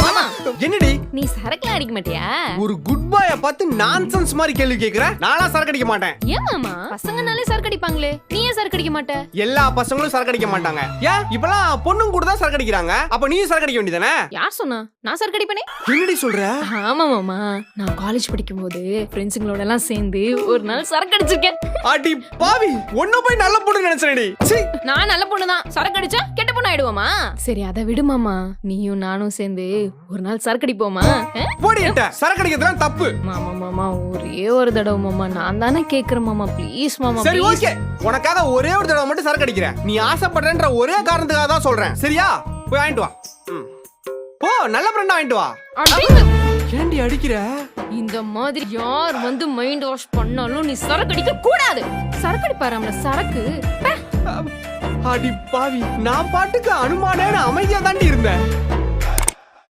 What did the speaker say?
மாமா என்னடி நீ சரக்குலாம் அடிக்க மாட்டியா? ஒரு குட் பாய பார்த்து நான்சென்ஸ் மாதிரி கேள்வி கேக்குற? நானா சரக்கு அடிக்க மாட்டேன். ஏன் மாமா பசங்கனாலே சரக்கு அடிப்பாங்களே, நீ ஏன் சரக்கு அடிக்க மாட்ட? எல்லா பசங்களும் சரக்கு அடிக்க மாட்டாங்க. ஏன் இப்பலாம் பொண்ணுங்க கூட தான் சரக்கு அடிக்கிறாங்க. அப்ப நீ சரக்கு அடிக்க வேண்டியதானே? யார் சொன்னா நான் சரக்கு அடிப்பனே? என்னடி சொல்ற? ஆமா மாமா, நான் காலேஜ் படிக்கும் போது ஃப்ரெண்ட்ஸுங்களோட எல்லாம் சேர்ந்து ஒரு நாள் சரக்கு அடிச்சிருக்கேன். அடி பாவி, ஒன்ன போய் நல்ல பொண்ணு நினைச்சேன்டி. சீ, நான் நல்ல பொண்ணு தான், சரக்கு அடிச்சா கெட்ட பொண்ணு ஆயிடுவோமா? சரி அதை விடு மாமா, நீயும் நானும் சேர்ந்து ஒரு நாள் சரக்கு அடிப்போமா? போடிட்ட சரக்கு அடிக்கிறதுலாம் தப்பு. மாமா மாமா ஒரே ஒரு தடவை மாமா, நான் தானே கேக்குறேன் மாமா, ப்ளீஸ் மாமா. சரி ஓகே, உனக்காக ஒரே ஒரு தடவை மட்டும் சரக்கு அடிக்கிறேன். நீ ஆசைப்படுறன்ற ஒரே காரணத்துக்காக தான் சொல்றேன். சரியா? போய் வாங்கிட்டு வா. போ, நல்ல ஃப்ரெண்டா வாங்கிட்டு வா. ஏண்டி அடிக்கிற? இந்த மாதிரி யார் வந்து மைண்ட் வாஷ் பண்ணாலும் நீ சரக்கு அடிக்க கூடாது. சரக்கு அடிப்பாராம்ல சரக்கு. அடி பாவி, நான் பாட்டுக்கு அனுமானேன்னு அமைதியா தாண்டி இருந்தேன்.